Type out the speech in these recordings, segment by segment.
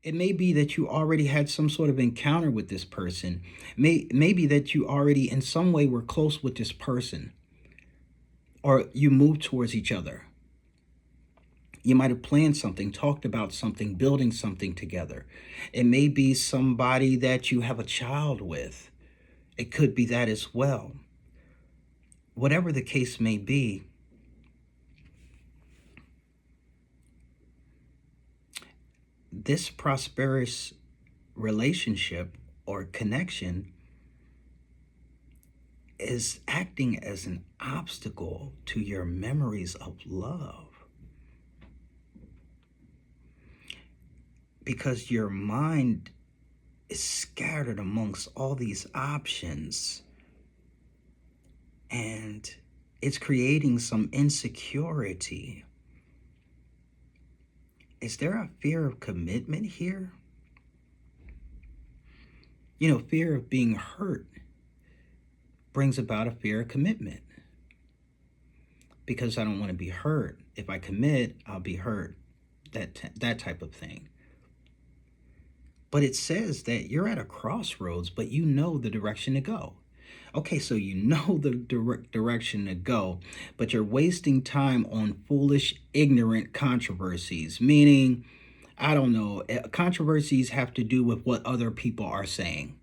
It may be that you already had some sort of encounter with this person. Maybe that you already in some way were close with this person, or you moved towards each other. You might have planned something, talked about something, building something together. It may be somebody that you have a child with. It could be that as well. Whatever the case may be, this prosperous relationship or connection is acting as an obstacle to your memories of love, because your mind is scattered amongst all these options, and it's creating some insecurity. Is there a fear of commitment here? You know, fear of being hurt brings about a fear of commitment, because I don't want to be hurt. If I commit, I'll be hurt. That type of thing. But it says that you're at a crossroads, but you know the direction to go. Okay, so you know the direction to go, but you're wasting time on foolish, ignorant controversies, meaning, I don't know, controversies have to do with what other people are saying.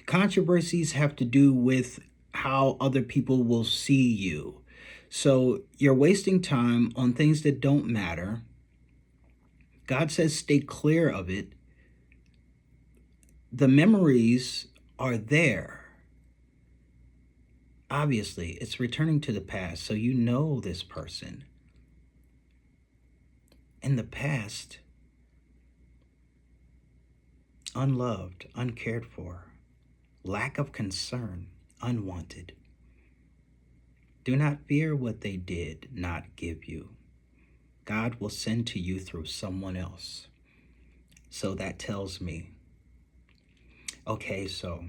Controversies have to do with how other people will see you. So you're wasting time on things that don't matter. God says stay clear of it. The memories are there. Obviously, it's returning to the past, so you know this person. In the past, unloved, uncared for, lack of concern, unwanted. Do not fear what they did not give you. God will send to you through someone else. So that tells me, okay, so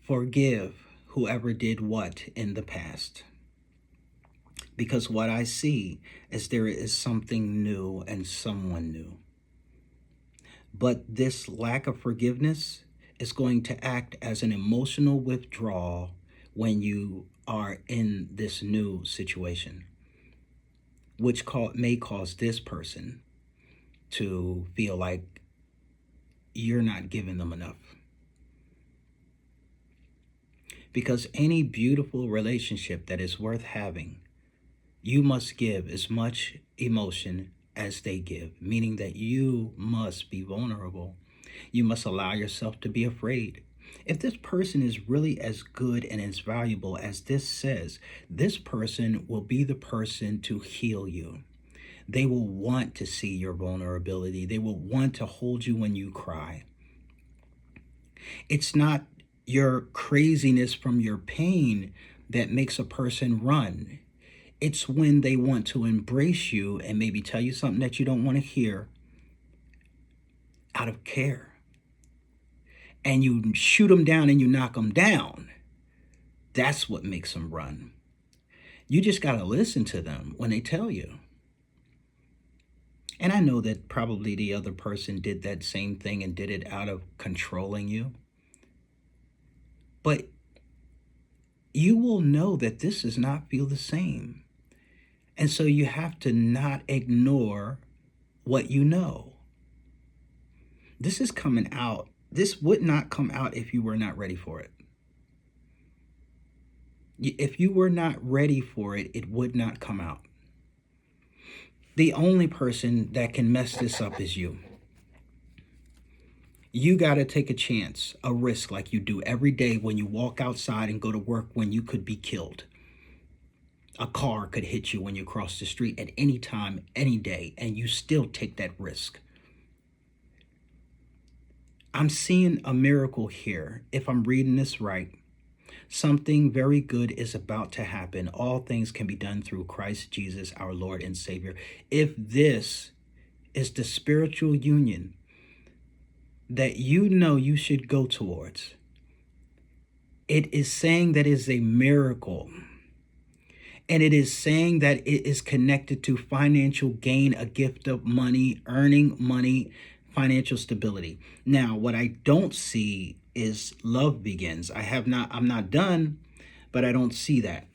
forgive whoever did what in the past. Because what I see is there is something new and someone new. But this lack of forgiveness is going to act as an emotional withdrawal when you are in this new situation, which may cause this person to feel like you're not giving them enough. Because any beautiful relationship that is worth having, you must give as much emotion as they give, meaning that you must be vulnerable. You must allow yourself to be afraid. If this person is really as good and as valuable as this says, this person will be the person to heal you. They will want to see your vulnerability. They will want to hold you when you cry. It's not your craziness from your pain that makes a person run. It's when they want to embrace you and maybe tell you something that you don't want to hear out of care. And you shoot them down and you knock them down. That's what makes them run. You just got to listen to them when they tell you. And I know that probably the other person did that same thing and did it out of controlling you. But you will know that this does not feel the same. And so you have to not ignore what you know. This is coming out. This would not come out if you were not ready for it. If you were not ready for it, it would not come out. The only person that can mess this up is you. You got to take a chance, a risk like you do every day when you walk outside and go to work when you could be killed. A car could hit you when you cross the street at any time, any day, and you still take that risk. I'm seeing a miracle here. If I'm reading this right, something very good is about to happen. All things can be done through Christ Jesus, our Lord and Savior. If this is the spiritual union that you know you should go towards, it is saying that it is a miracle. And it is saying that it is connected to financial gain, a gift of money, earning money, financial stability. Now, what I don't see is love begins. I'm not done, but I don't see that.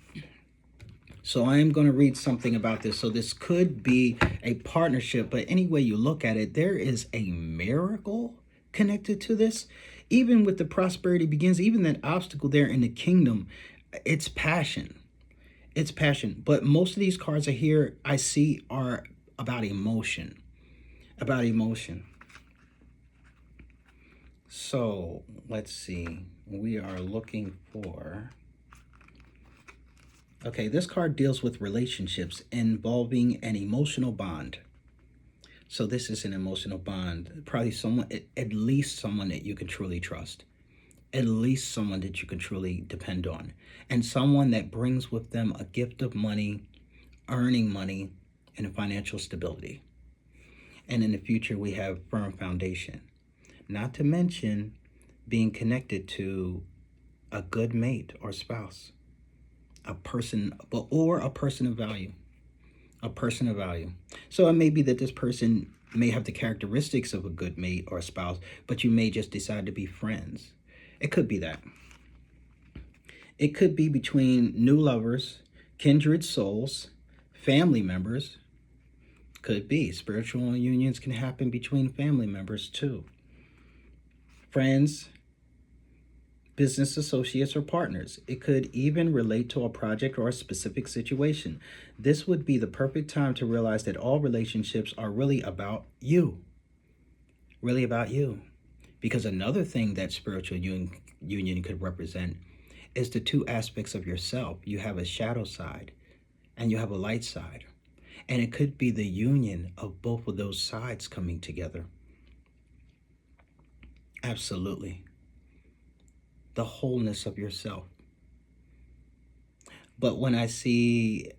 So I am going to read something about this. So this could be a partnership, but any way you look at it, there is a miracle connected to this. Even with the prosperity begins, even that obstacle there in the kingdom, it's passion. It's passion. But most of these cards I see are about emotion. About emotion. So let's see. We are looking for. Okay, this card deals with relationships involving an emotional bond. So this is an emotional bond. Probably someone, at least someone that you can truly trust. At least someone that you can truly depend on. And someone that brings with them a gift of money, earning money, and financial stability. And in the future, we have firm foundation. Not to mention being connected to a good mate or spouse. A person, or a person of value. A person of value. So it may be that this person may have the characteristics of a good mate or a spouse, but you may just decide to be friends. It could be that. It could be between new lovers, kindred souls, family members. Could be. Spiritual unions can happen between family members too. Friends, business associates, or partners. It could even relate to a project or a specific situation. This would be the perfect time to realize that all relationships are really about you. Really about you. Because another thing that spiritual union could represent is the two aspects of yourself. You have a shadow side and you have a light side. And it could be the union of both of those sides coming together. Absolutely. The wholeness of yourself. But when I see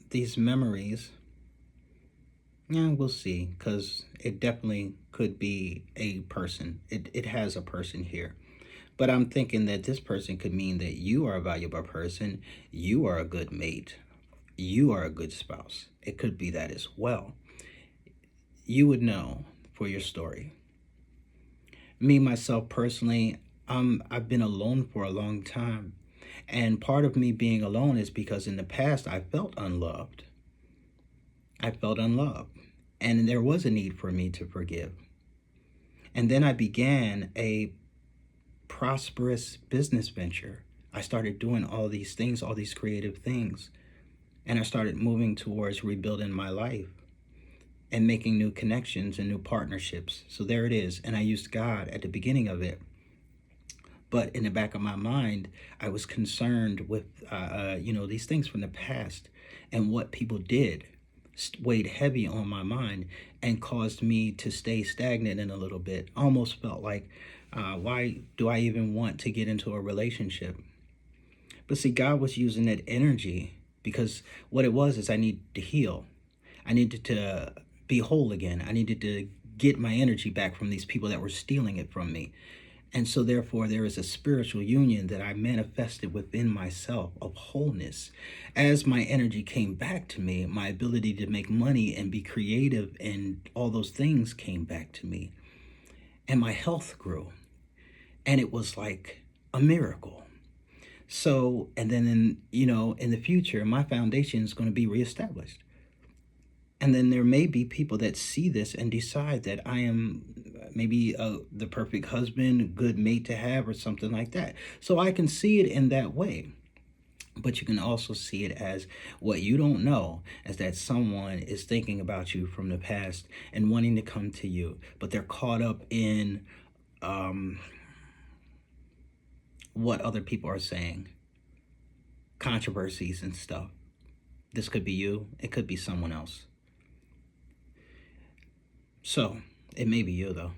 these memories, yeah, we'll see, because it definitely could be a person. It has a person here. But I'm thinking that this person could mean that you are a valuable person, you are a good mate, you are a good spouse. It could be that as well. You would know for your story. Me, myself, personally, I've been alone for a long time. And part of me being alone is because in the past I felt unloved. I felt unloved. And there was a need for me to forgive. And then I began a prosperous business venture. I started doing all these things, all these creative things. And I started moving towards rebuilding my life and making new connections and new partnerships. So there it is. And I used God at the beginning of it. But in the back of my mind, I was concerned with, these things from the past, and what people did weighed heavy on my mind and caused me to stay stagnant in a little bit. Almost felt like, why do I even want to get into a relationship? But see, God was using that energy because what it was is I needed to heal. I needed to be whole again. I needed to get my energy back from these people that were stealing it from me. And so therefore there is a spiritual union that I manifested within myself of wholeness. As my energy came back to me, my ability to make money and be creative and all those things came back to me. And my health grew. And it was like a miracle. So, and then in the future, my foundation is going to be reestablished. And then there may be people that see this and decide that I am maybe the perfect husband, good mate to have, or something like that. So I can see it in that way. But you can also see it as what you don't know, as that someone is thinking about you from the past and wanting to come to you, but they're caught up in what other people are saying, controversies and stuff. This could be you. It could be someone else. So, it may be you, though.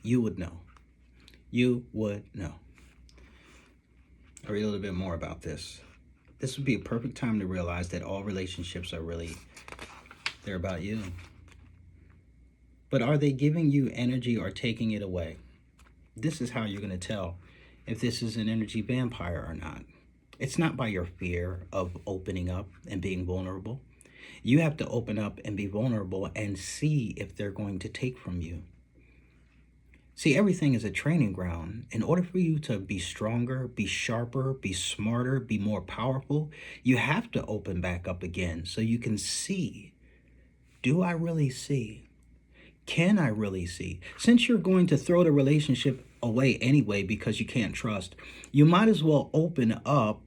You would know. You would know. I'll read a little bit more about this. This would be a perfect time to realize that all relationships are really, they're about you. But are they giving you energy or taking it away? This is how you're going to tell if this is an energy vampire or not. It's not by your fear of opening up and being vulnerable. You have to open up and be vulnerable and see if they're going to take from you. See, everything is a training ground. In order for you to be stronger, be sharper, be smarter, be more powerful, you have to open back up again so you can see. Do I really see? Can I really see? Since you're going to throw the relationship away anyway because you can't trust, you might as well open up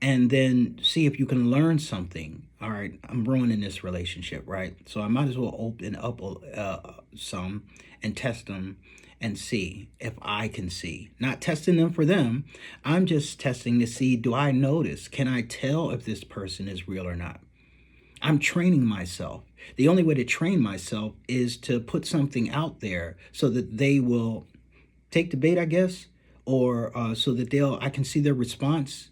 and then see if you can learn something. All right, I'm ruining this relationship, right? So I might as well open up some and test them and see if I can see. Not testing them for them. I'm just testing to see, do I notice? Can I tell if this person is real or not? I'm training myself. The only way to train myself is to put something out there so that they will take the bait, I guess, or so that I can see their response.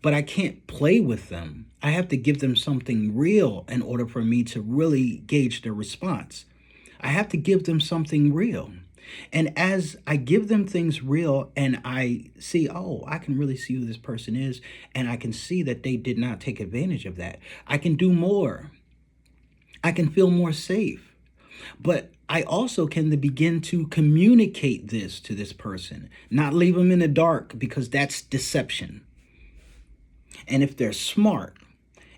But I can't play with them. I have to give them something real in order for me to really gauge their response. I have to give them something real. And as I give them things real and I see, oh, I can really see who this person is, and I can see that they did not take advantage of that, I can do more. I can feel more safe. But I also can begin to communicate this to this person, not leave them in the dark, because that's deception. And if they're smart,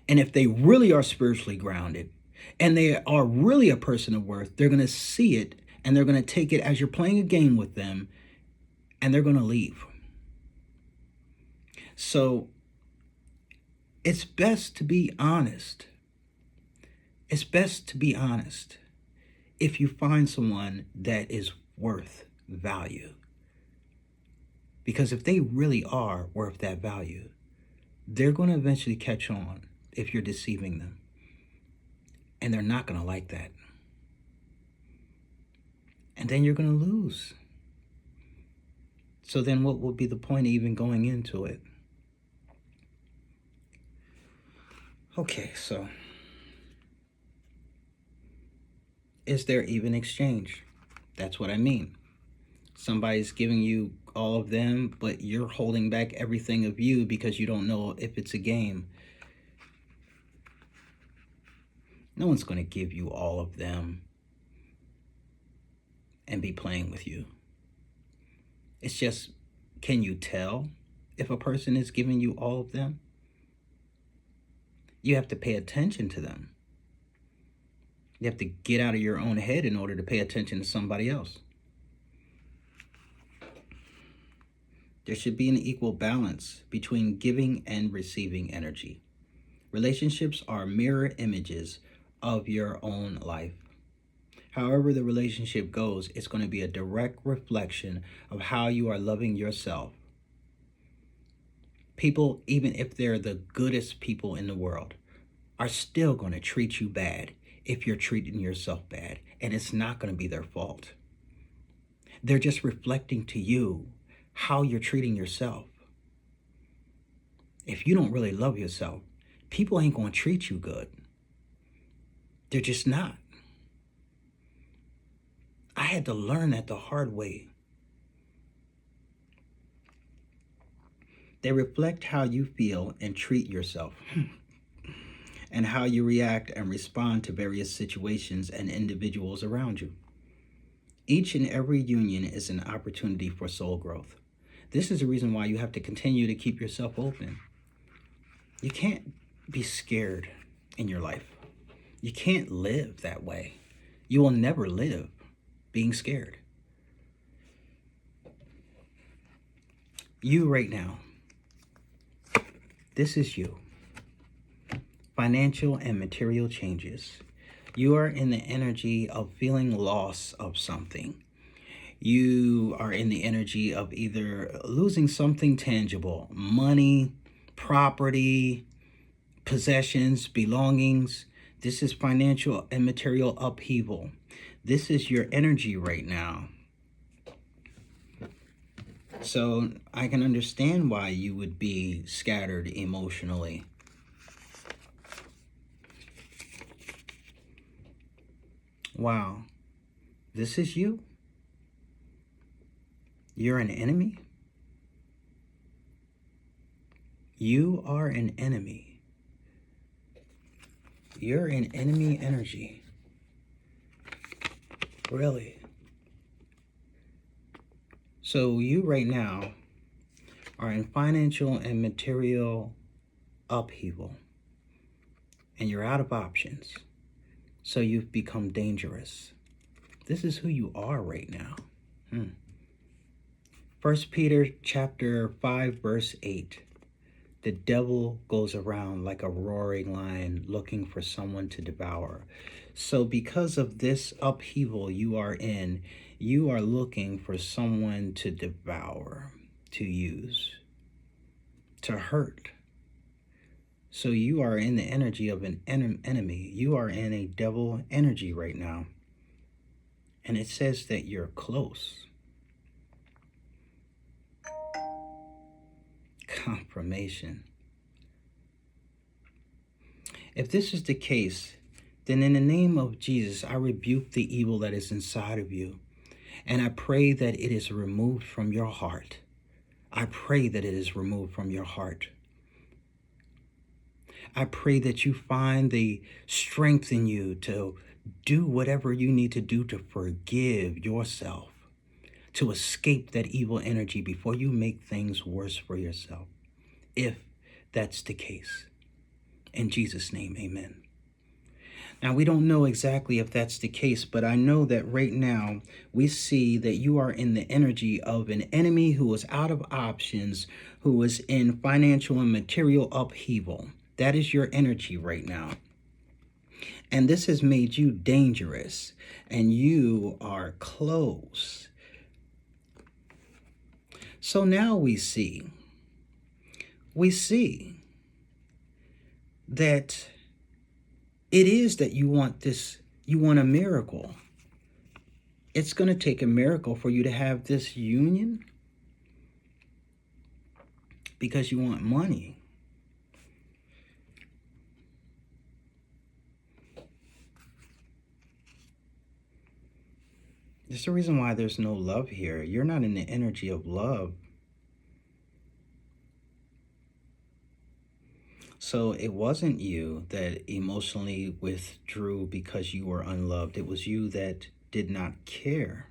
and if they really are spiritually grounded, and they are really a person of worth, they're going to see it and they're going to take it as you're playing a game with them, and they're going to leave. So it's best to be honest. It's best to be honest if you find someone that is worth value. Because if they really are worth that value, they're going to eventually catch on if you're deceiving them. And they're not going to like that. And then you're going to lose. So then what would be the point of even going into it? Okay, so is there even exchange? That's what I mean. Somebody's giving you all of them, but you're holding back everything of you because you don't know if it's a game. No one's going to give you all of them and be playing with you. It's just, can you tell if a person is giving you all of them? You have to pay attention to them. You have to get out of your own head in order to pay attention to somebody else. There should be an equal balance between giving and receiving energy. Relationships are mirror images of your own life. However the relationship goes, it's going to be a direct reflection of how you are loving yourself. People, even if they're the goodest people in the world, are still going to treat you bad if you're treating yourself bad. And it's not going to be their fault. They're just reflecting to you how you're treating yourself. If you don't really love yourself, people ain't going to treat you good. They're just not. I had to learn that the hard way. They reflect how you feel and treat yourself, and how you react and respond to various situations and individuals around you. Each and every union is an opportunity for soul growth. This is the reason why you have to continue to keep yourself open. You can't be scared in your life. You can't live that way. You will never live being scared. You right now, this is you. Financial and material changes. You are in the energy of feeling loss of something. You are in the energy of either losing something tangible, money, property, possessions, belongings. This is financial and material upheaval. This is your energy right now. So I can understand why you would be scattered emotionally. Wow, this is you? You're an enemy? You are an enemy. You're in enemy energy. Really? So you right now are in financial and material upheaval, and you're out of options. So you've become dangerous. This is who you are right now. 1 Peter chapter 5, verse 8. The devil goes around like a roaring lion looking for someone to devour. So because of this upheaval you are in, you are looking for someone to devour, to use, to hurt. So you are in the energy of an enemy. You are in a devil energy right now. And it says that you're close. Confirmation. If this is the case, then in the name of Jesus, I rebuke the evil that is inside of you. And I pray that it is removed from your heart. I pray that it is removed from your heart. I pray that you find the strength in you to do whatever you need to do to forgive yourself, to escape that evil energy before you make things worse for yourself, if that's the case. In Jesus' name, amen. Now, we don't know exactly if that's the case, but I know that right now we see that you are in the energy of an enemy who is out of options, who is in financial and material upheaval. That is your energy right now. And this has made you dangerous, and you are close. So now we see that it is that you want this, you want a miracle. It's going to take a miracle for you to have this union because you want money. There's the reason why there's no love here. You're not in the energy of love. So it wasn't you that emotionally withdrew because you were unloved. It was you that did not care.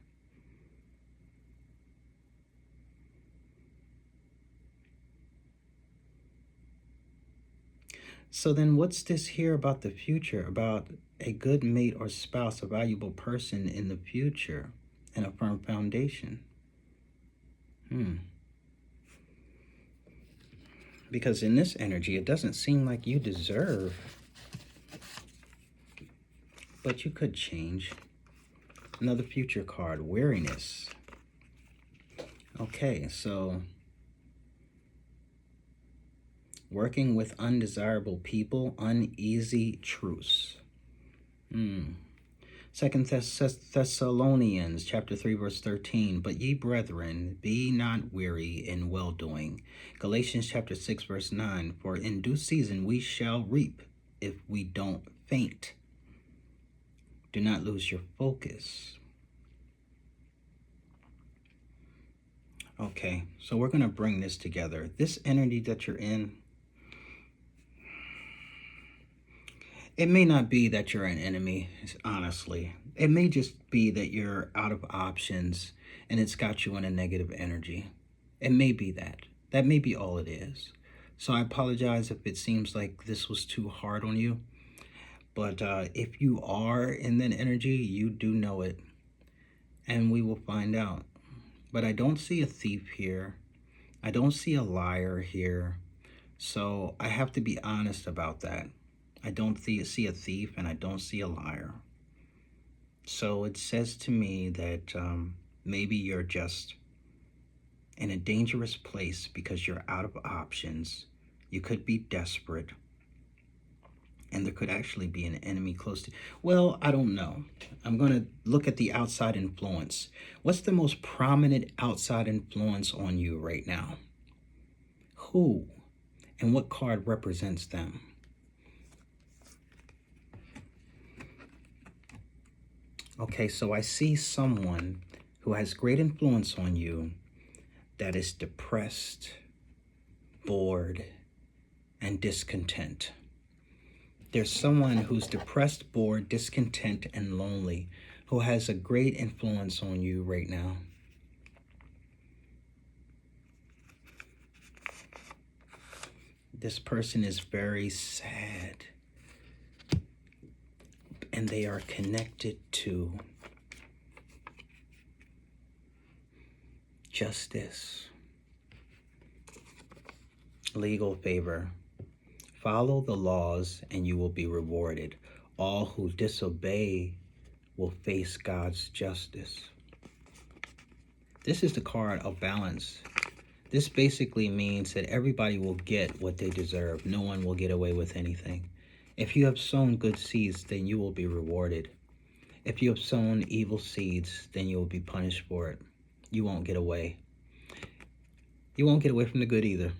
So then what's this here about the future, about a good mate or spouse, a valuable person in the future, and a firm foundation? Because in this energy, it doesn't seem like you deserve, but you could change. Another future card, weariness. Okay, so working with undesirable people, uneasy truce. 2 Thessalonians chapter 3, verse 13. But ye brethren, be not weary in well-doing. Galatians chapter 6, verse 9. For in due season we shall reap if we don't faint. Do not lose your focus. Okay, so we're going to bring this together. This energy that you're in, it may not be that you're an enemy, honestly. It may just be that you're out of options and it's got you in a negative energy. It may be that. That may be all it is. So I apologize if it seems like this was too hard on you. But if you are in that energy, you do know it. And we will find out. But I don't see a thief here. I don't see a liar here. So I have to be honest about that. I don't see a thief and I don't see a liar. So it says to me that maybe you're just in a dangerous place because you're out of options. You could be desperate. And there could actually be an enemy close to you. Well, I don't know. I'm going to look at the outside influence. What's the most prominent outside influence on you right now? Who? And what card represents them? Okay, so I see someone who has great influence on you that is depressed, bored, and discontent. There's someone who's depressed, bored, discontent, and lonely who has a great influence on you right now. This person is very sad, and they are connected to justice, legal favor. Follow the laws and you will be rewarded. All who disobey will face God's justice. This is the card of balance. This basically means that everybody will get what they deserve. No one will get away with anything. If you have sown good seeds, then you will be rewarded. If you have sown evil seeds, then you will be punished for it. You won't get away. You won't get away from the good either.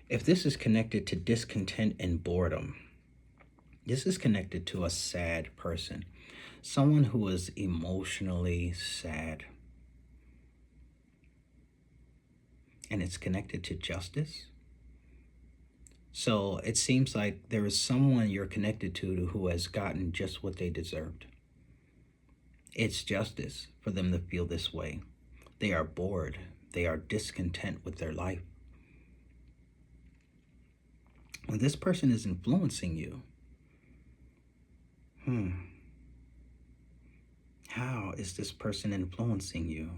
If this is connected to discontent and boredom, this is connected to a sad person, someone who is emotionally sad. And it's connected to justice. So it seems like there is someone you're connected to who has gotten just what they deserved. It's justice for them to feel this way. They are bored. They are discontent with their life. When this person is influencing you, how is this person influencing you?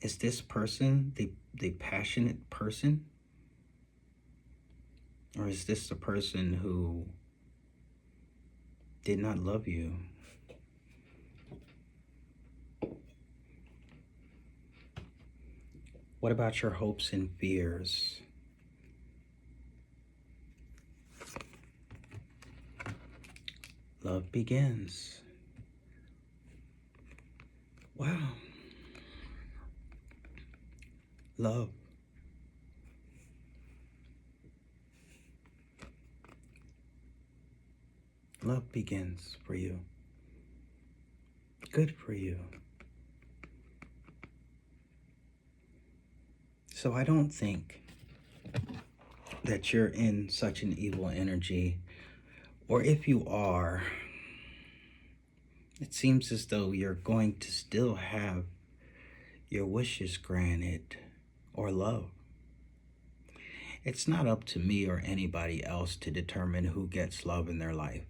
Is this person the passionate person? Or is this the person who did not love you? What about your hopes and fears? Love begins. Wow. Love. Love begins for you. Good for you. So I don't think that you're in such an evil energy, or if you are, it seems as though you're going to still have your wishes granted or love. It's not up to me or anybody else to determine who gets love in their life.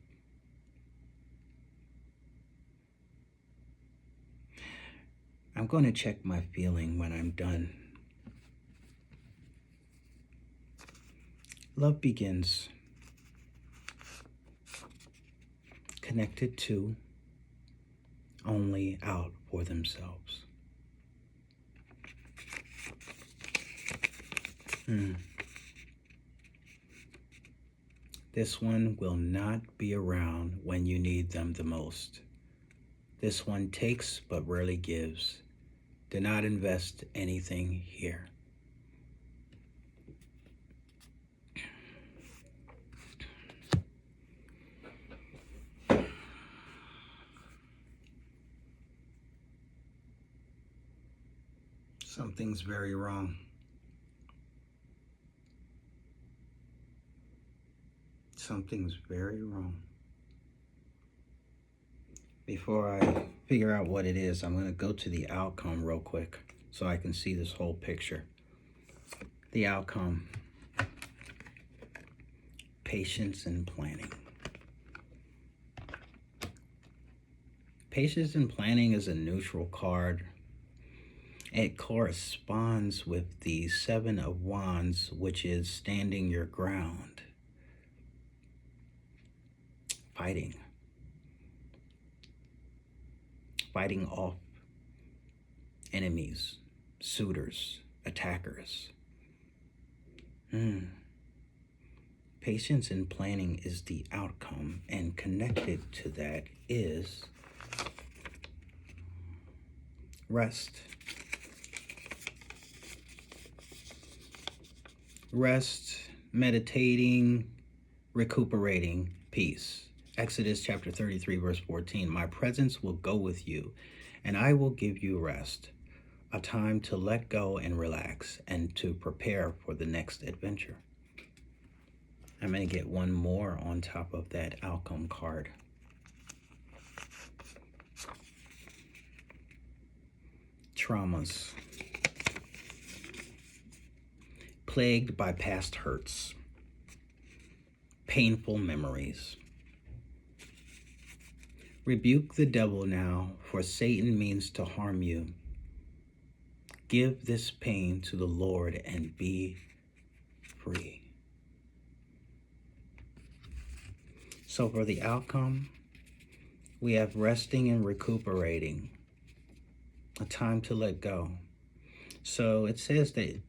I'm going to check my feeling when I'm done. Love begins connected to, only out for themselves. This one will not be around when you need them the most. This one takes but rarely gives. Do not invest anything here. Something's very wrong. Something's very wrong. Before I figure out what it is, I'm going to go to the outcome real quick so I can see this whole picture. The outcome. Patience and planning. Patience and planning is a neutral card. It corresponds with the Seven of Wands, which is standing your ground. Fighting. Fighting off enemies, suitors, attackers. Patience and planning is the outcome, and connected to that is rest. Rest, meditating, recuperating, peace. Exodus chapter 33, verse 14. My presence will go with you, and I will give you rest, a time to let go and relax, and to prepare for the next adventure. I'm going to get one more on top of that outcome card. Traumas. Plagued by past hurts. Painful memories. Rebuke the devil now, for Satan means to harm you. Give this pain to the Lord and be free. So for the outcome, we have resting and recuperating, a time to let go. So it says that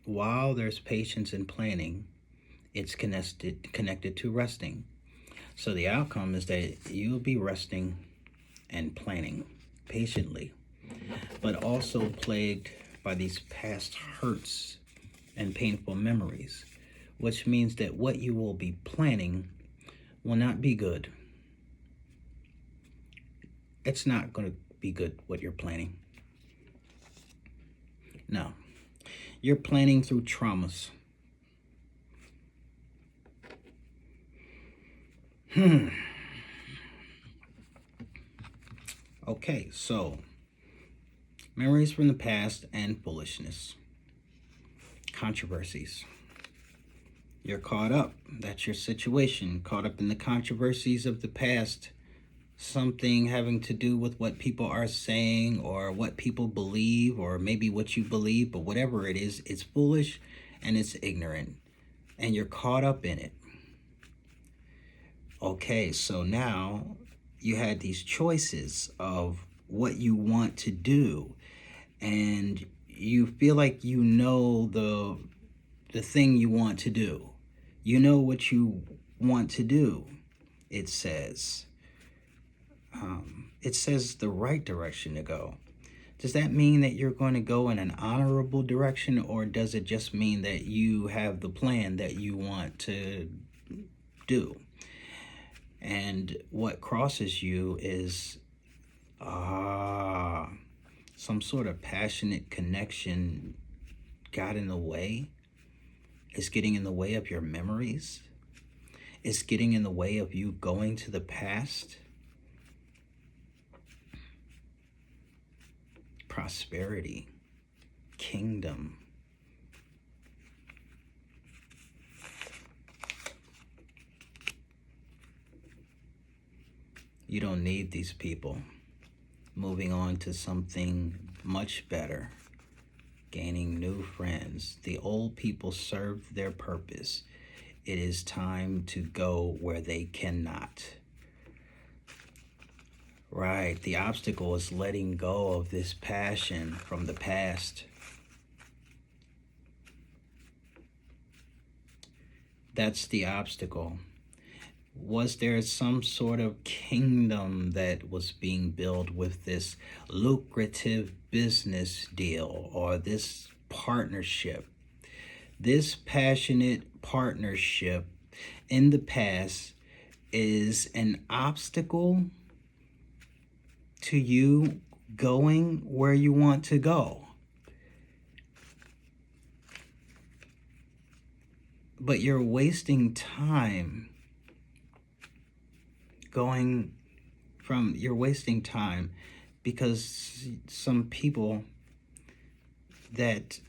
while there's patience in planning, it's connected to resting. So the outcome is that you'll be resting and planning patiently, but also plagued by these past hurts and painful memories, which means that what you will be planning will not be good. It's not going to be good what you're planning. No. You're planning through traumas. Okay, so memories from the past and foolishness. Controversies. You're caught up. That's your situation. Caught up in the controversies of the past. Something having to do with what people are saying or what people believe or maybe what you believe, but whatever it is, it's foolish and it's ignorant. And you're caught up in it. Okay, so now you had these choices of what you want to do, and you feel like you know the thing you want to do. You know what you want to do, it says. It says the right direction to go. Does that mean that you're going to go in an honorable direction, or does it just mean that you have the plan that you want to do? And what crosses you is some sort of passionate connection got in the way. It's getting in the way of your memories. It's getting in the way of you going to the past. Prosperity, kingdom. You don't need these people. Moving on to something much better. Gaining new friends. The old people served their purpose. It is time to go where they cannot. Right, the obstacle is letting go of this passion from the past. That's the obstacle. Was there some sort of kingdom that was being built with this lucrative business deal or this partnership? This passionate partnership in the past is an obstacle to you going where you want to go. But you're wasting time you're wasting time because some people that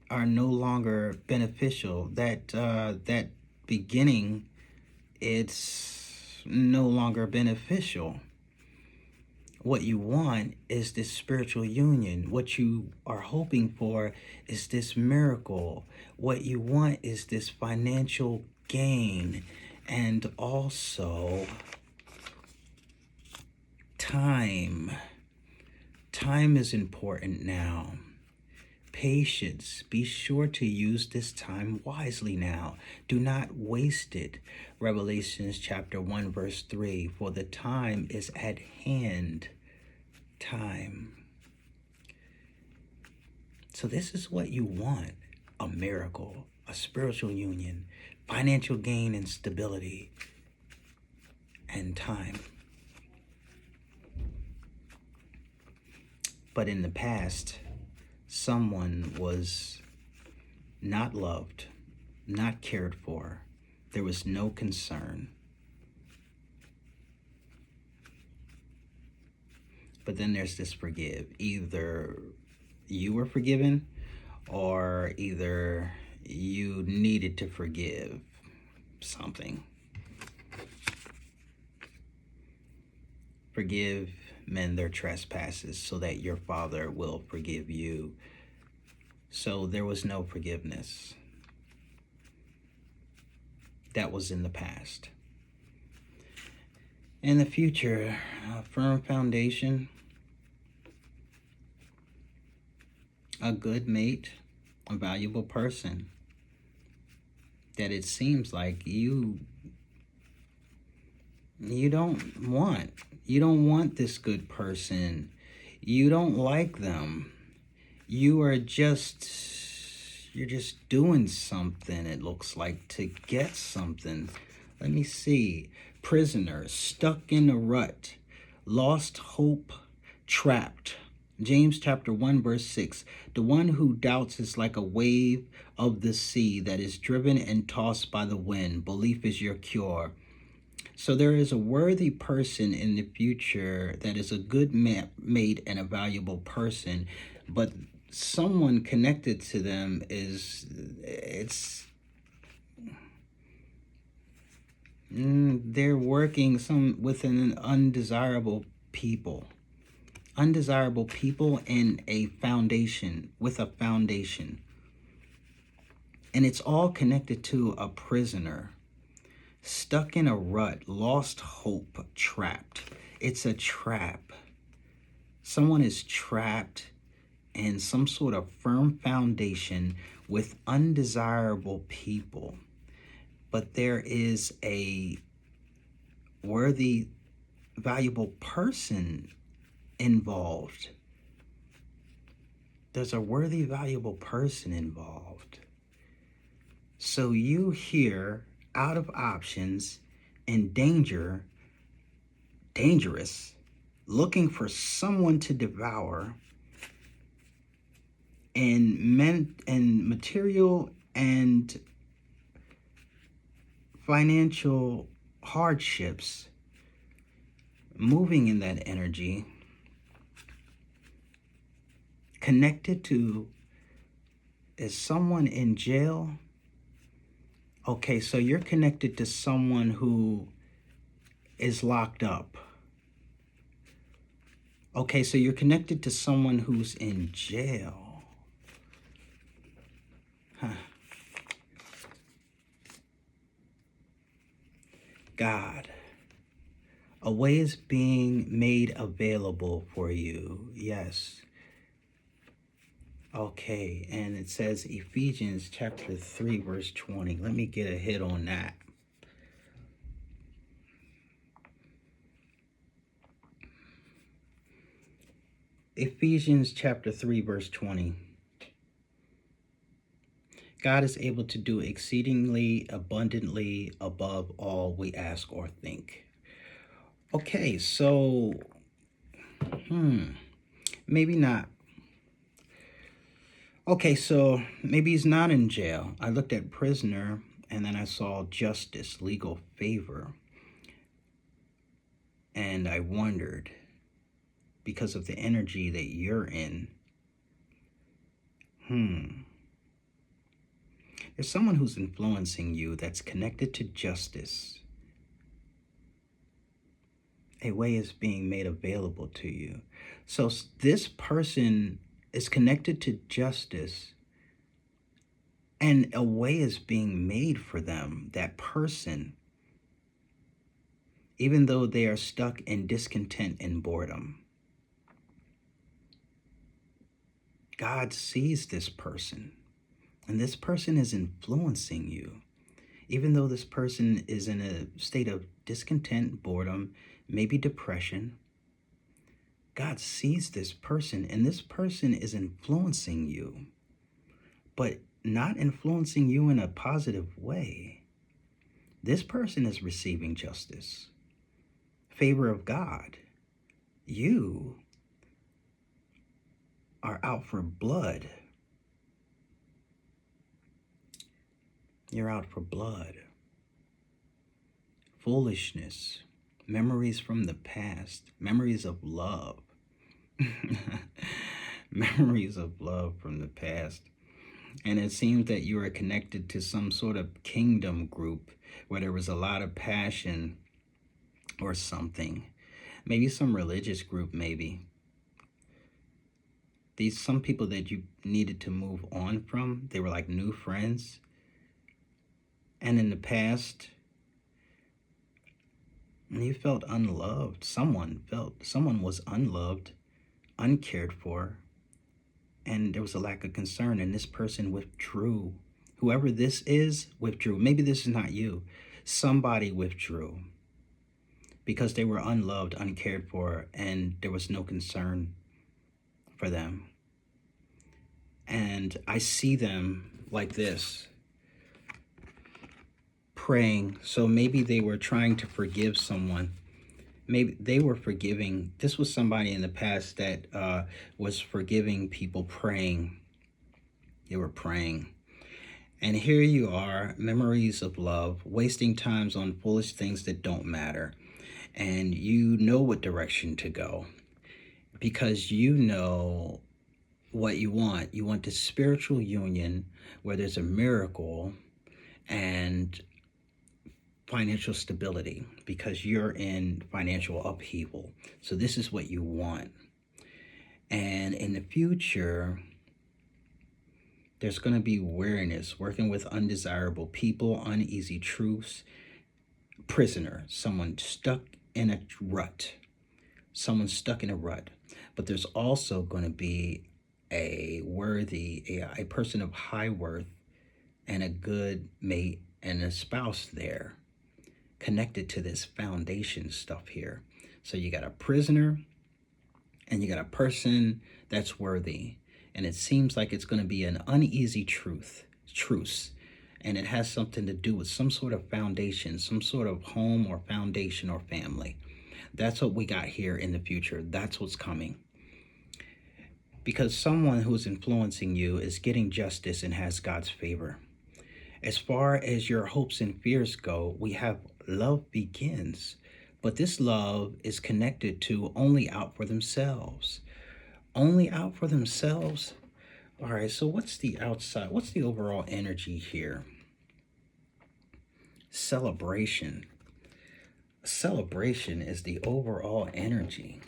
are no longer beneficial, that beginning, it's no longer beneficial. What you want is this spiritual union. What you are hoping for is this miracle. What you want is this financial gain. And also time. Time is important now. Patience. Be sure to use this time wisely now. Do not waste it. Revelations chapter 1 verse 3. For the time is at hand. Time. So this is what you want. A miracle. A spiritual union. Financial gain and stability. And time. But in the past, someone was not loved, not cared for. There was no concern. But then there's this forgive. Either you were forgiven, or either you needed to forgive something. Forgive men their trespasses, so that your Father will forgive you. So there was no forgiveness. That was in the past. In the future, a firm foundation, a good mate, a valuable person that it seems like you don't want. You don't want this good person. You don't like them. You're just doing something, it looks like, to get something. Let me see. Prisoner, stuck in a rut, lost hope, trapped. James chapter 1 verse 6. The one who doubts is like a wave of the sea that is driven and tossed by the wind. Belief is your cure. So there is a worthy person in the future that is a good mate and a valuable person, but someone connected to them they're working with an undesirable people and a foundation, with a foundation, and it's all connected to a prisoner. Stuck in a rut, lost hope, trapped. It's a trap. Someone is trapped in some sort of firm foundation with undesirable people. But there is a worthy, valuable person involved. There's a worthy, valuable person involved. So you here, out of options, in danger, dangerous, looking for someone to devour, and material and financial hardships, moving in that energy, connected to, is someone in jail? Okay, so you're connected to someone who is locked up. Okay, so you're connected to someone who's in jail. God, a way is being made available for you. Yes. Okay, and it says Ephesians chapter 3 verse 20. Let me get a hit on that. Ephesians chapter 3 verse 20. God is able to do exceedingly abundantly above all we ask or think. Okay, so maybe not. Okay, so maybe he's not in jail. I looked at prisoner, and then I saw justice, legal favor. And I wondered, because of the energy that you're in, there's someone who's influencing you that's connected to justice. A way is being made available to you. So this person is connected to justice, and a way is being made for them, that person, even though they are stuck in discontent and boredom. God sees this person, and this person is influencing you. Even though this person is in a state of discontent, boredom, maybe depression, God sees this person, and this person is influencing you, but not influencing you in a positive way. This person is receiving justice, favor of God. You are out for blood. You're out for blood. foolishness, memories from the past, memories of love, memories of love from the past. And it seems that you are connected to some sort of kingdom group where there was a lot of passion or something. Maybe some religious group, maybe. Some people that you needed to move on from, they were like new friends. And in the past, you felt unloved. Someone was unloved, uncared for, and there was a lack of concern, and this person withdrew. Whoever this is withdrew. Maybe this is not you. Somebody withdrew because they were unloved, uncared for, and there was no concern for them. And I see them like this, praying. So maybe they were trying to forgive someone. Maybe they were forgiving. This was somebody in the past that was forgiving people, praying. They were praying. And here you are, memories of love, wasting times on foolish things that don't matter. And you know what direction to go because you know what you want. You want the spiritual union where there's a miracle and financial stability because you're in financial upheaval. So this is what you want. And in the future, there's going to be weariness, working with undesirable people, uneasy truths, prisoner, someone stuck in a rut. Someone stuck in a rut. But there's also going to be a person of high worth and a good mate and a spouse there connected to this foundation stuff here. So you got a prisoner and you got a person that's worthy. And it seems like it's going to be an uneasy truce. And it has something to do with some sort of foundation, some sort of home or foundation or family. That's what we got here in the future. That's what's coming. Because someone who's influencing you is getting justice and has God's favor. As far as your hopes and fears go, we have love begins. But this love is connected to only out for themselves. Only out for themselves? All right, so what's the outside? What's the overall energy here? Celebration. Celebration is the overall energy.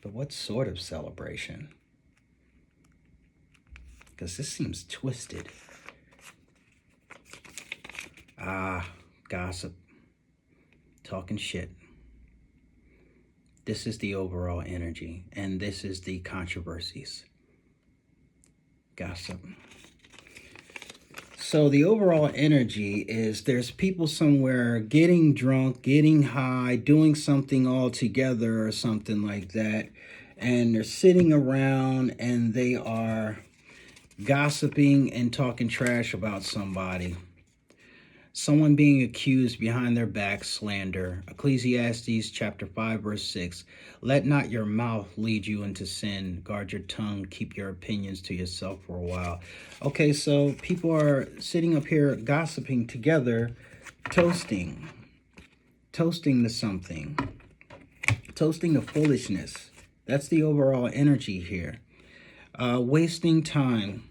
But what sort of celebration? Because this seems twisted. Gossip. Talking shit. This is the overall energy, and this is the controversies. Gossip. So the overall energy is there's people somewhere getting drunk, getting high, doing something all together or something like that, and they're sitting around and they are gossiping and talking trash about somebody. Someone being accused behind their back, slander. Ecclesiastes chapter 5, verse 6. Let not your mouth lead you into sin. Guard your tongue. Keep your opinions to yourself for a while. Okay, so people are sitting up here gossiping together, toasting to something. Toasting to foolishness. That's the overall energy here. Wasting time.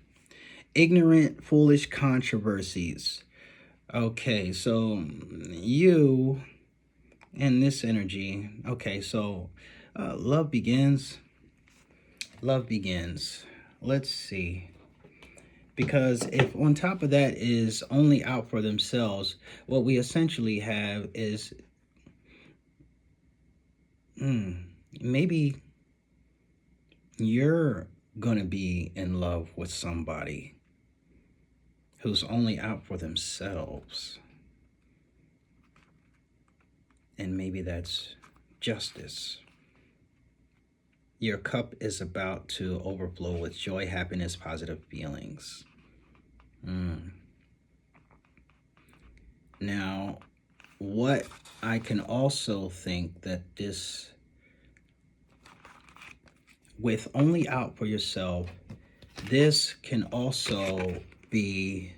Ignorant, foolish controversies. Okay, so you and this energy. Okay, so love begins. Love begins. Let's see. Because if on top of that is only out for themselves, what we essentially have is maybe you're going to be in love with somebody who's only out for themselves. And maybe that's justice. Your cup is about to overflow with joy, happiness, positive feelings. Now, what I can also think that this, with only out for yourself, this can also be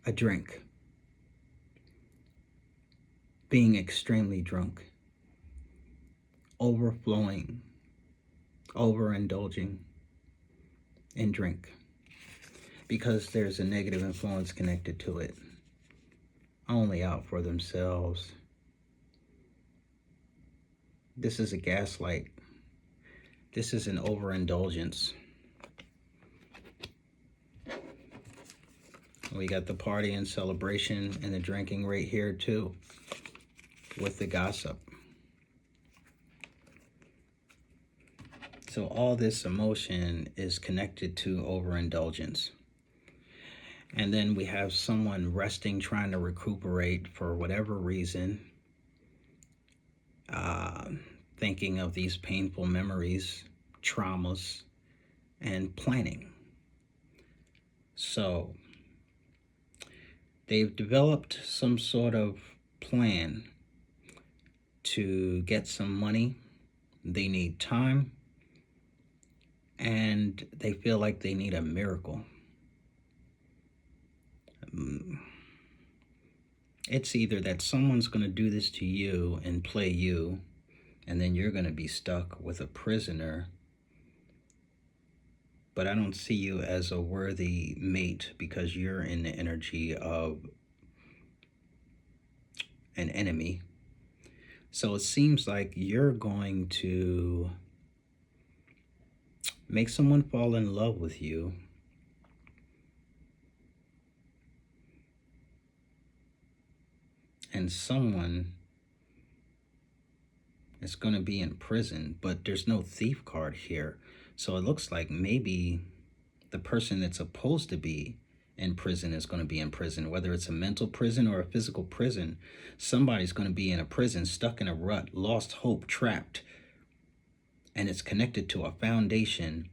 a drink. being extremely drunk, overflowing, overindulging in drink, because there's a negative influence connected to it. Only out for themselves. This is a gaslight. This is an overindulgence. We got the party and celebration and the drinking right here too, with the gossip. So all this emotion is connected to overindulgence. And then we have someone resting, trying to recuperate for whatever reason, thinking of these painful memories, traumas, and planning. So they've developed some sort of plan to get some money. They need time, and they feel like they need a miracle. It's either that someone's going to do this to you and play you, and then you're going to be stuck with a prisoner. But I don't see you as a worthy mate because you're in the energy of an enemy. So it seems like you're going to make someone fall in love with you, and someone is going to be in prison, but there's no thief card here. So it looks like maybe the person that's supposed to be in prison is going to be in prison, whether it's a mental prison or a physical prison. Somebody's going to be in a prison, stuck in a rut, lost hope, trapped. And it's connected to a foundation,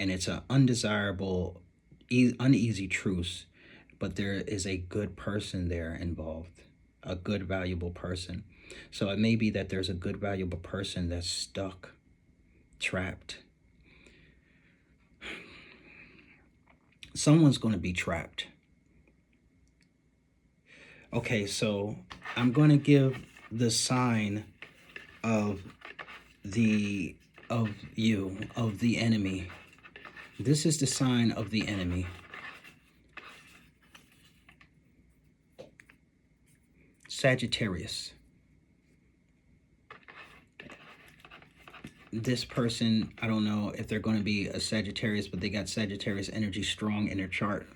and it's an undesirable, uneasy truce, but there is a good person there involved, a good, valuable person. So it may be that there's a good, valuable person that's stuck, trapped. Someone's going to be trapped. Okay, so I'm going to give the sign of the enemy. This is the sign of the enemy. Sagittarius. This person, I don't know if they're going to be a Sagittarius, but they got Sagittarius energy strong in their chart.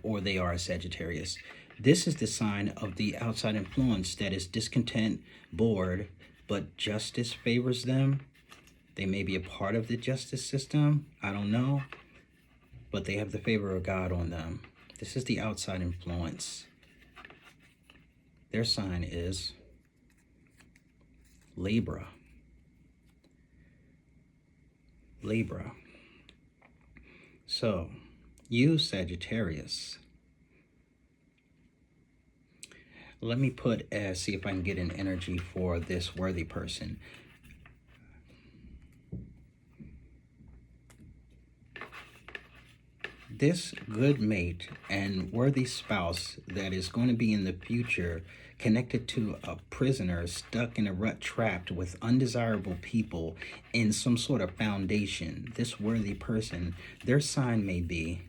Or they are a Sagittarius. This is the sign of the outside influence that is discontent, bored, but justice favors them. They may be a part of the justice system. I don't know. But they have the favor of God on them. This is the outside influence. Their sign is Libra. So, you Sagittarius. Let me see if I can get an energy for this worthy person. This good mate and worthy spouse that is going to be in the future connected to a prisoner stuck in a rut, trapped with undesirable people in some sort of foundation. This worthy person, their sign may be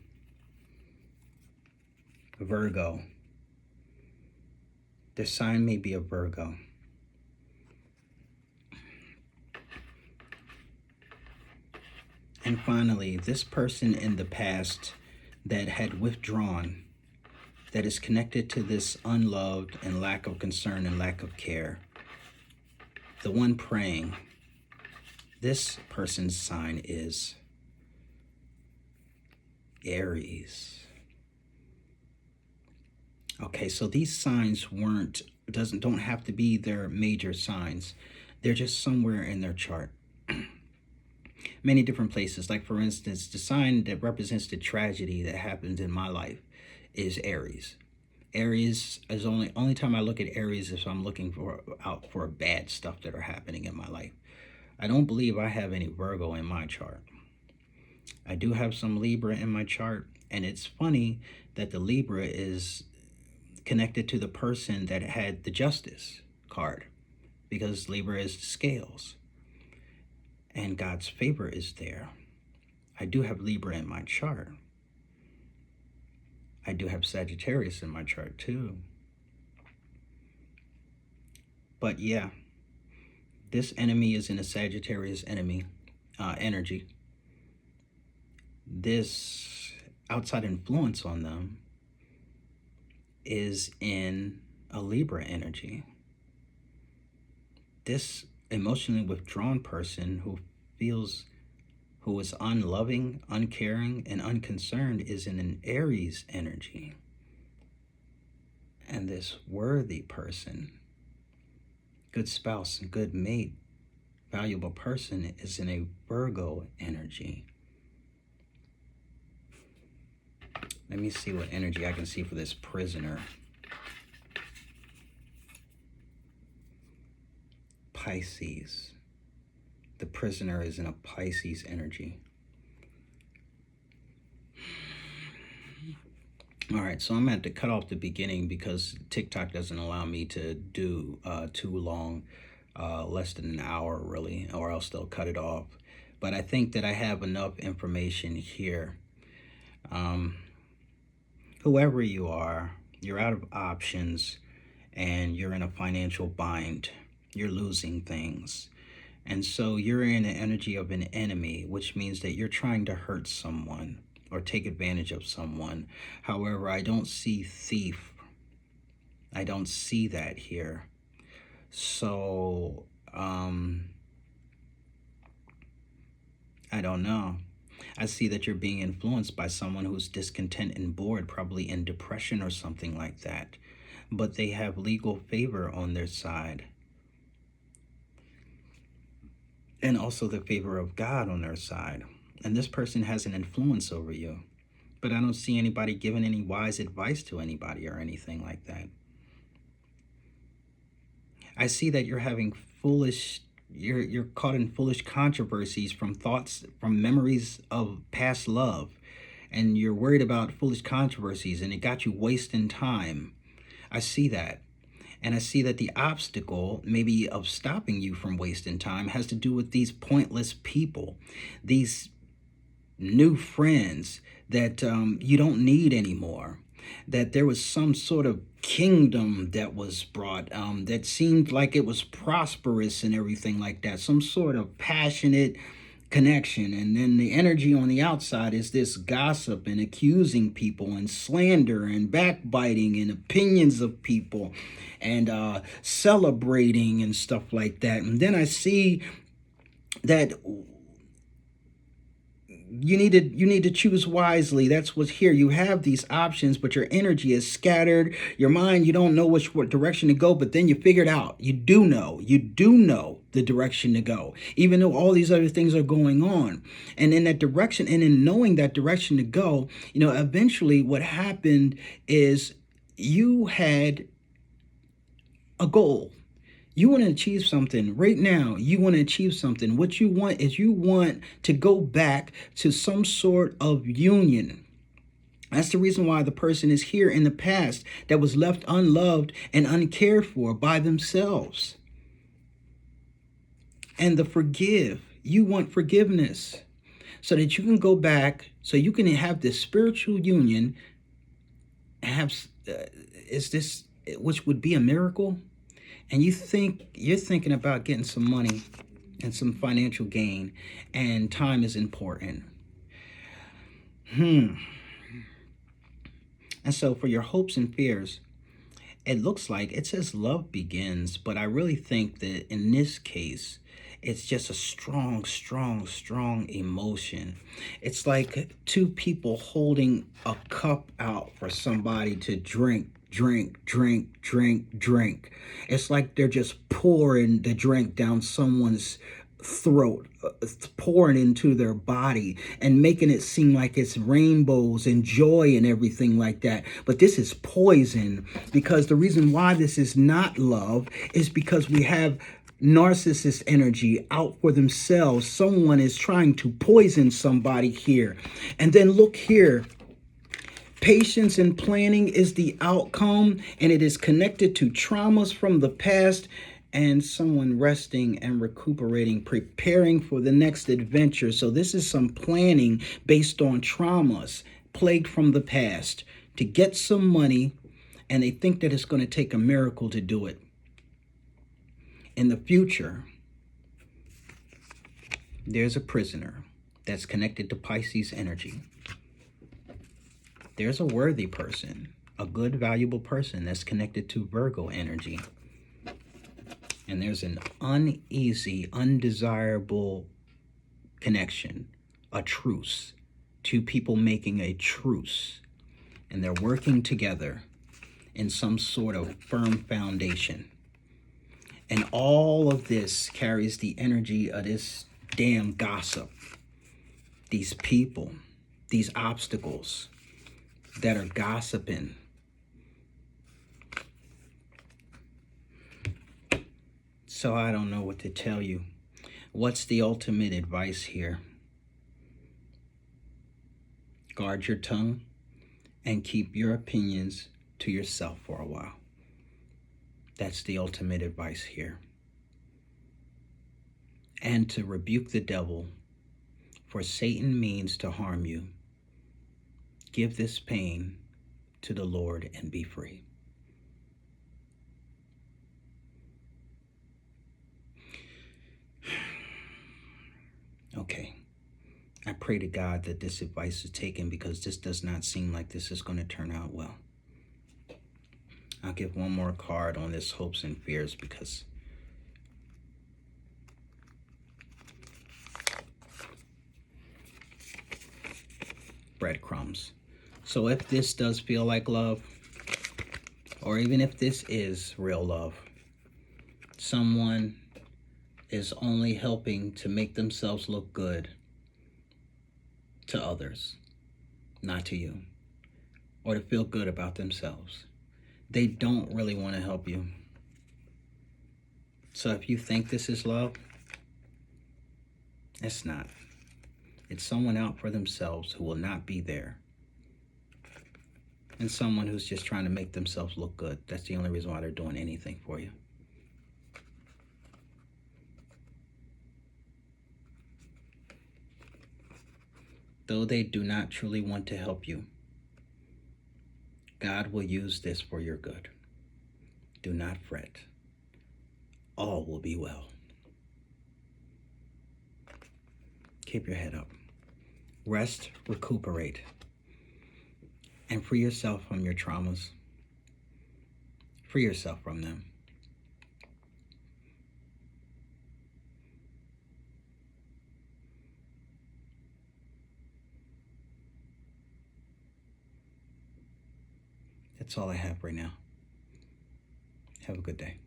Virgo. Their sign may be a Virgo. And finally, this person in the past that had withdrawn, that is connected to this unloved and lack of concern and lack of care. The one praying, this person's sign is Aries. Okay, so these signs don't have to be their major signs. They're just somewhere in their chart. Many different places. Like, for instance, the sign that represents the tragedy that happened in my life is Aries. Aries is only time I look at Aries if I'm looking out for bad stuff that are happening in my life. I don't believe I have any Virgo in my chart. I do have some Libra in my chart, and it's funny that the Libra is connected to the person that had the justice card, because Libra is the scales and God's favor is there. I do have Libra in my chart. I do have Sagittarius in my chart too. But yeah, this enemy is in a Sagittarius energy. This outside influence on them is in a Libra energy. This emotionally withdrawn person who is unloving, uncaring, and unconcerned is in an Aries energy. And this worthy person, good spouse, good mate, valuable person, is in a Virgo energy. Let me see what energy I can see for this prisoner. Pisces. The prisoner is in a Pisces energy. All right, so I'm going to have to cut off the beginning because TikTok doesn't allow me to do too long, less than an hour really, or else they'll cut it off. But I think that I have enough information here. Whoever you are, you're out of options and you're in a financial bind. You're losing things. And so you're in the energy of an enemy, which means that you're trying to hurt someone or take advantage of someone. However, I don't see thief. I don't see that here. So, I don't know. I see that you're being influenced by someone who's discontent and bored, probably in depression or something like that. But they have legal favor on their side. And also the favor of God on their side. And this person has an influence over you. But I don't see anybody giving any wise advice to anybody or anything like that. I see that you're having you're caught in foolish controversies from thoughts, from memories of past love. And you're worried about foolish controversies and it got you wasting time. I see that. And I see that the obstacle, maybe of stopping you from wasting time, has to do with these pointless people, these new friends that you don't need anymore. That there was some sort of kingdom that was brought that seemed like it was prosperous and everything like that. Some sort of passionate connection. And then the energy on the outside is this gossip and accusing people and slander and backbiting and opinions of people and celebrating and stuff like that. And then I see that you need to choose wisely. That's what's here. You have these options, but your energy is scattered. Your mind, you don't know what direction to go, but then you figure it out. You do know the direction to go, even though all these other things are going on. And in that direction, and in knowing that direction to go, eventually what happened is you had a goal. You want to achieve something right now. You want to achieve something. What you want is you want to go back to some sort of union. That's the reason why the person is here in the past that was left unloved and uncared for by themselves. And you want forgiveness so that you can go back, so you can have this spiritual union, which would be a miracle. And you're thinking about getting some money and some financial gain, and time is important. And so for your hopes and fears, it looks like it says love begins, but I really think that in this case, it's just a strong, strong, strong emotion. It's like two people holding a cup out for somebody to drink. It's like they're just pouring the drink down someone's throat, pouring into their body and making it seem like it's rainbows and joy and everything like that. But this is poison, because the reason why this is not love is because we have narcissist energy out for themselves. Someone is trying to poison somebody here. And then look here. Patience and planning is the outcome, and it is connected to traumas from the past and someone resting and recuperating, preparing for the next adventure. So, this is some planning based on traumas plagued from the past to get some money, and they think that it's going to take a miracle to do it. In the future, there's a prisoner that's connected to Pisces energy. There's a worthy person, a good, valuable person that's connected to Virgo energy. And there's an uneasy, undesirable connection, a truce, two people making a truce. And they're working together in some sort of firm foundation. And all of this carries the energy of this damn gossip. These people, these obstacles that are gossiping. So I don't know what to tell you. What's the ultimate advice here? Guard your tongue and keep your opinions to yourself for a while. That's the ultimate advice here. And to rebuke the devil, for Satan means to harm you. Give this pain to the Lord and be free. Okay. I pray to God that this advice is taken, because this does not seem like this is going to turn out well. I'll give one more card on this hopes and fears, because breadcrumbs. So if this does feel like love, or even if this is real love, someone is only helping to make themselves look good to others, not to you, or to feel good about themselves. They don't really want to help you. So if you think this is love, it's not. It's someone out for themselves who will not be there. And someone who's just trying to make themselves look good. That's the only reason why they're doing anything for you. Though they do not truly want to help you, God will use this for your good. Do not fret. All will be well. Keep your head up. Rest, recuperate, and free yourself from your traumas. Free yourself from them. That's all I have right now. Have a good day.